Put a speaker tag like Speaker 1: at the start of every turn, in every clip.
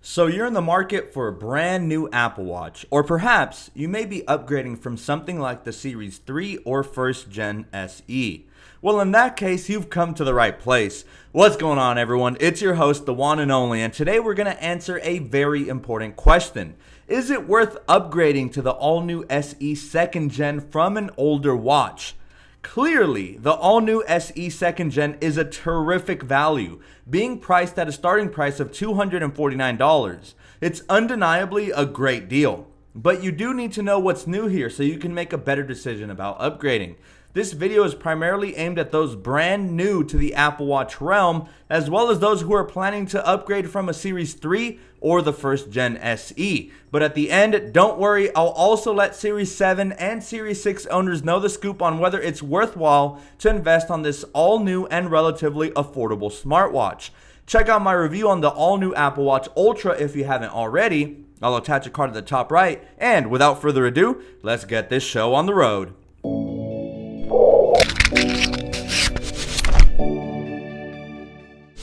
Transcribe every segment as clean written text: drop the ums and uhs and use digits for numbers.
Speaker 1: So you're in the market for a brand new Apple Watch, or perhaps you may be upgrading from something like the Series 3 or 1st Gen SE. Well, in that case, you've come to the right place. What's going on, everyone? It's your host, the one and only, and today we're going to answer a very important question. Is it worth upgrading to the all-new SE 2nd Gen from an older watch? Clearly, the all-new SE 2nd Gen is a terrific value, being priced at a starting price of $249. It's undeniably a great deal, but you do need to know what's new here so you can make a better decision about upgrading. This video is primarily aimed at those brand new to the Apple Watch realm, as well as those who are planning to upgrade from a Series 3 or the 1st Gen SE. But at the end, don't worry, I'll also let Series 7 and Series 6 owners know the scoop on whether it's worthwhile to invest on this all-new and relatively affordable smartwatch. Check out my review on the all-new Apple Watch Ultra if you haven't already. I'll attach a card at the top right, and without further ado, let's get this show on the road.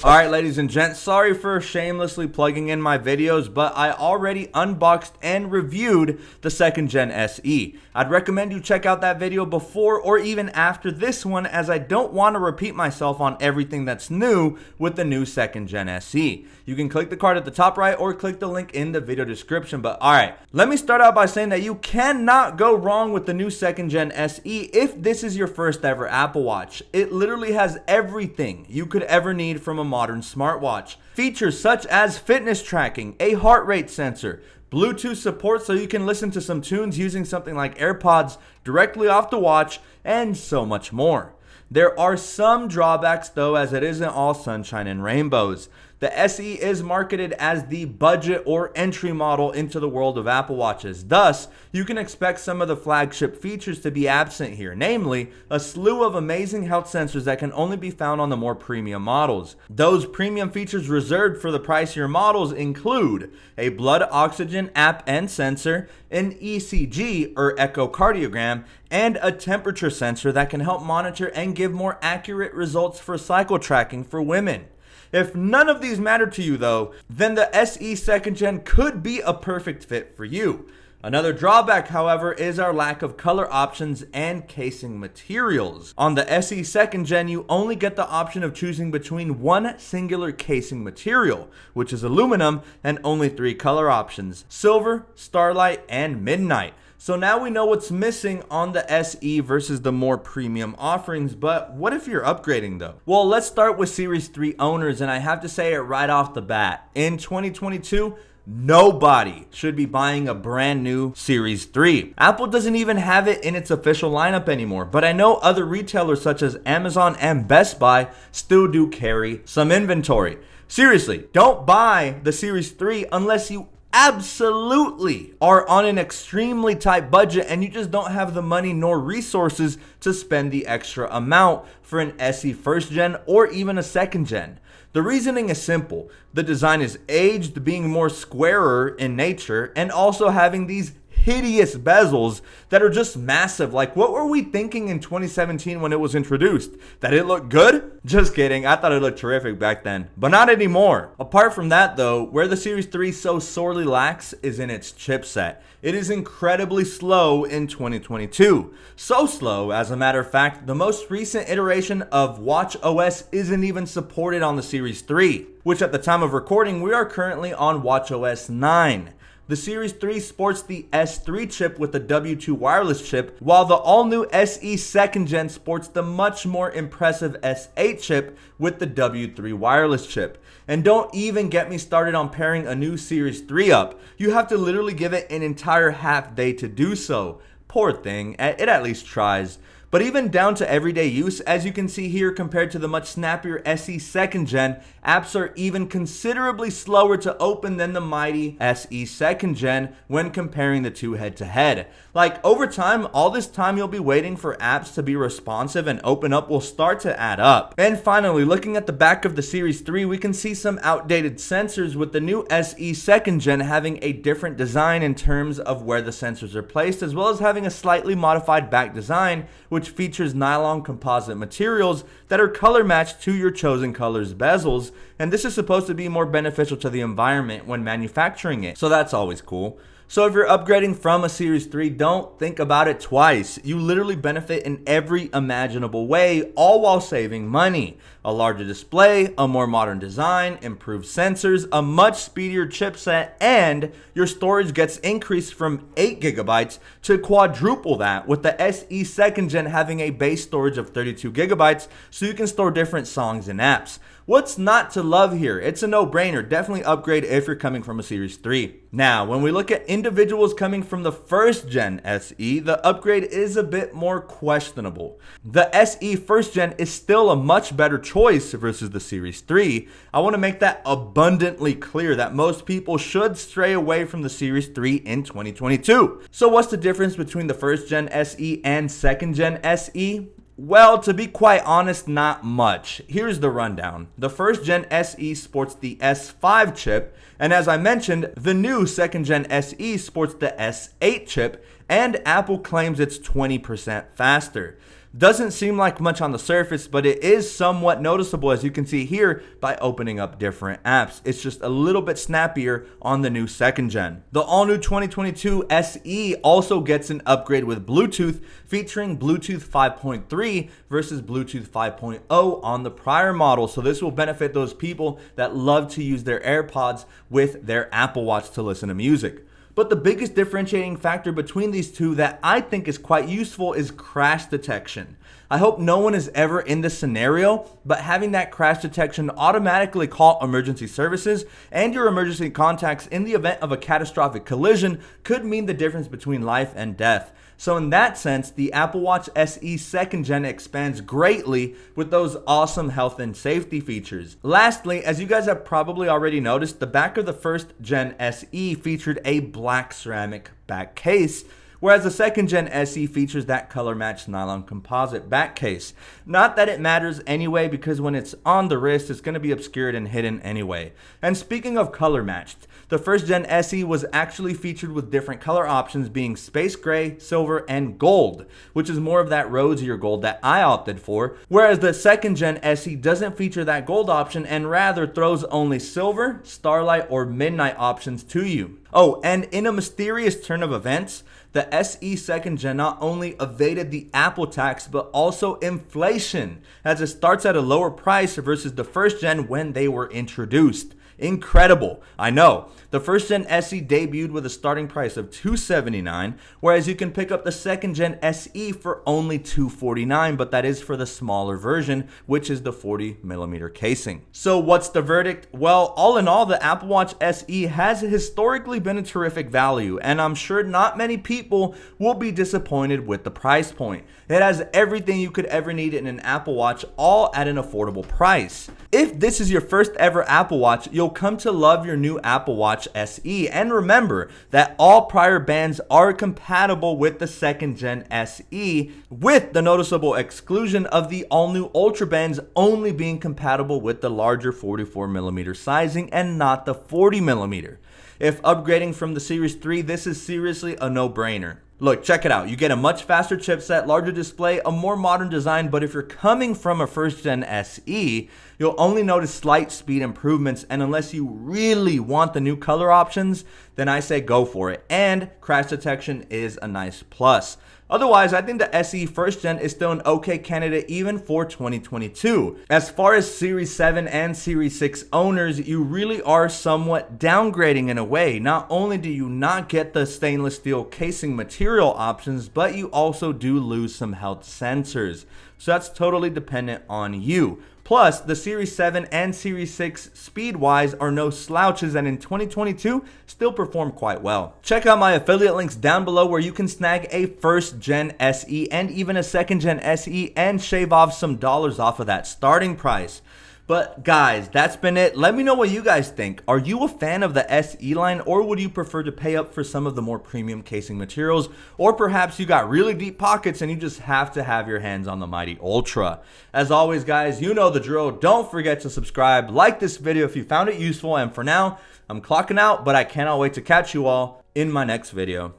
Speaker 1: Alright, ladies and gents, sorry for shamelessly plugging in my videos, but I already unboxed and reviewed the 2nd Gen SE. I'd recommend you check out that video before or even after this one, as I don't want to repeat myself on everything that's new with the new 2nd Gen SE. You can click the card at the top right or click the link in the video description. But alright, let me start out by saying that you cannot go wrong with the new 2nd Gen SE if this is your first ever Apple Watch. It literally has everything you could ever need from a modern smartwatch. Features such as fitness tracking, a heart rate sensor, Bluetooth support so you can listen to some tunes using something like AirPods directly off the watch, and so much more. There are some drawbacks though, as it isn't all sunshine and rainbows. The SE is marketed as the budget or entry model into the world of Apple Watches. Thus, you can expect some of the flagship features to be absent here, namely a slew of amazing health sensors that can only be found on the more premium models. Those premium features reserved for the pricier models include a blood oxygen app and sensor, an ECG or echocardiogram, and a temperature sensor that can help monitor and give more accurate results for cycle tracking for women. If none of these matter to you though, then the SE 2nd Gen could be a perfect fit for you. Another drawback, however, is our lack of color options and casing materials. On the SE 2nd Gen, you only get the option of choosing between one singular casing material, which is aluminum, and only 3 color options: silver, starlight, and midnight. So now we know what's missing on the SE versus the more premium offerings, but what if you're upgrading though? Well, let's start with Series 3 owners, and I have to say it right off the bat. In 2022, nobody should be buying a brand new Series 3. Apple doesn't even have it in its official lineup anymore, but I know other retailers such as Amazon and Best Buy still do carry some inventory. Seriously, don't buy the Series 3 unless you absolutely are on an extremely tight budget and you just don't have the money nor resources to spend the extra amount for an SE 1st Gen or even a 2nd Gen. The reasoning is simple. The design is aged, being more squarer in nature, and also having these hideous bezels that are just massive. Like, what were we thinking in 2017 when it was introduced? That it looked good? Just kidding, I thought it looked terrific back then, but not anymore. Apart from that though, where the Series 3 so sorely lacks is in its chipset. It is incredibly slow in 2022. So slow, as a matter of fact, the most recent iteration of watchOS isn't even supported on the Series 3, which at the time of recording, we are currently on watchOS 9. The Series 3 sports the S3 chip with the W2 wireless chip, while the all-new SE 2nd Gen sports the much more impressive S8 chip with the W3 wireless chip. And don't even get me started on pairing a new Series 3 up. You have to literally give it an entire half day to do so. Poor thing, it at least tries. But even down to everyday use, as you can see here, compared to the much snappier SE 2nd Gen, apps are even considerably slower to open than the mighty SE 2nd Gen when comparing the two head to head. Like, over time, all this time you'll be waiting for apps to be responsive and open up will start to add up. And finally, looking at the back of the Series 3, we can see some outdated sensors, with the new SE 2nd Gen having a different design in terms of where the sensors are placed, as well as having a slightly modified back design, which which features nylon composite materials that are color matched to your chosen color's bezels, and this is supposed to be more beneficial to the environment when manufacturing it, so that's always cool. So if you're upgrading from a Series 3, don't think about it twice. You literally benefit in every imaginable way, all while saving money. A larger display, a more modern design, improved sensors, a much speedier chipset, and your storage gets increased from 8 gigabytes to quadruple that, with the SE 2nd Gen having a base storage of 32 gigabytes, so you can store different songs and apps. What's not to love here? It's a no-brainer. Definitely upgrade if you're coming from a Series 3. Now, when we look at individuals coming from the 1st Gen SE, the upgrade is a bit more questionable. The SE 1st Gen is still a much better choice versus the Series 3. I want to make that abundantly clear that most people should stray away from the Series 3 in 2022. So what's the difference between the 1st Gen SE and 2nd Gen SE? Well, to be quite honest, not much. Here's the rundown. The 1st Gen SE sports the S5 chip, and as I mentioned, the new 2nd Gen SE sports the S8 chip, and Apple claims it's 20% faster. Doesn't seem like much on the surface, but it is somewhat noticeable, as you can see here, by opening up different apps. It's just a little bit snappier on the new 2nd Gen. The all-new 2022 SE also gets an upgrade with Bluetooth, featuring Bluetooth 5.3 versus Bluetooth 5.0 on the prior model. So this will benefit those people that love to use their AirPods with their Apple Watch to listen to music. But the biggest differentiating factor between these two that I think is quite useful is crash detection. I hope no one is ever in this scenario, but having that crash detection automatically call emergency services and your emergency contacts in the event of a catastrophic collision could mean the difference between life and death. So in that sense, the Apple Watch SE 2nd Gen expands greatly with those awesome health and safety features. Lastly, as you guys have probably already noticed, the back of the 1st Gen SE featured a black ceramic back case, whereas the 2nd Gen SE features that color matched nylon composite back case. Not that it matters anyway, because when it's on the wrist, it's going to be obscured and hidden anyway. And speaking of color matched, the 1st Gen SE was actually featured with different color options being space gray, silver, and gold, which is more of that rosier gold that I opted for, whereas the 2nd Gen SE doesn't feature that gold option and rather throws only silver, starlight, or midnight options to you. Oh, and in a mysterious turn of events, the SE 2nd Gen not only evaded the Apple tax, but also inflation, as it starts at a lower price versus the 1st Gen when they were introduced. Incredible. I know. The 1st Gen SE debuted with a starting price of $279, whereas you can pick up the 2nd Gen SE for only $249, but that is for the smaller version, which is the 40mm casing. So what's the verdict? Well, all in all, the Apple Watch SE has historically been a terrific value, and I'm sure not many people will be disappointed with the price point. It has everything you could ever need in an Apple Watch, all at an affordable price. If this is your first ever Apple Watch, you'll come to love your new Apple Watch SE. And remember that all prior bands are compatible with the 2nd Gen SE, with the noticeable exclusion of the all-new Ultra bands only being compatible with the larger 44mm sizing and not the 40mm. If upgrading from the Series 3, this is seriously a no-brainer. Look, check it out. You get a much faster chipset, larger display, a more modern design, but if you're coming from a 1st Gen SE, you'll only notice slight speed improvements, and unless you really want the new color options, then I say go for it. And crash detection is a nice plus. Otherwise, I think the SE 1st Gen is still an okay candidate even for 2022. As far as Series 7 and Series 6 owners, you really are somewhat downgrading in a way. Not only do you not get the stainless steel casing material options, but you also do lose some health sensors. So that's totally dependent on you. Plus, the Series 7 and Series 6 speed-wise are no slouches, and in 2022 still perform quite well. Check out my affiliate links down below where you can snag a 1st Gen SE and even a 2nd Gen SE and shave off some dollars off of that starting price. But guys, that's been it. Let me know what you guys think. Are you a fan of the SE line, or would you prefer to pay up for some of the more premium casing materials? Or perhaps you got really deep pockets and you just have to have your hands on the mighty Ultra. As always, guys, you know the drill. Don't forget to subscribe, like this video if you found it useful, and for now, I'm clocking out, but I cannot wait to catch you all in my next video.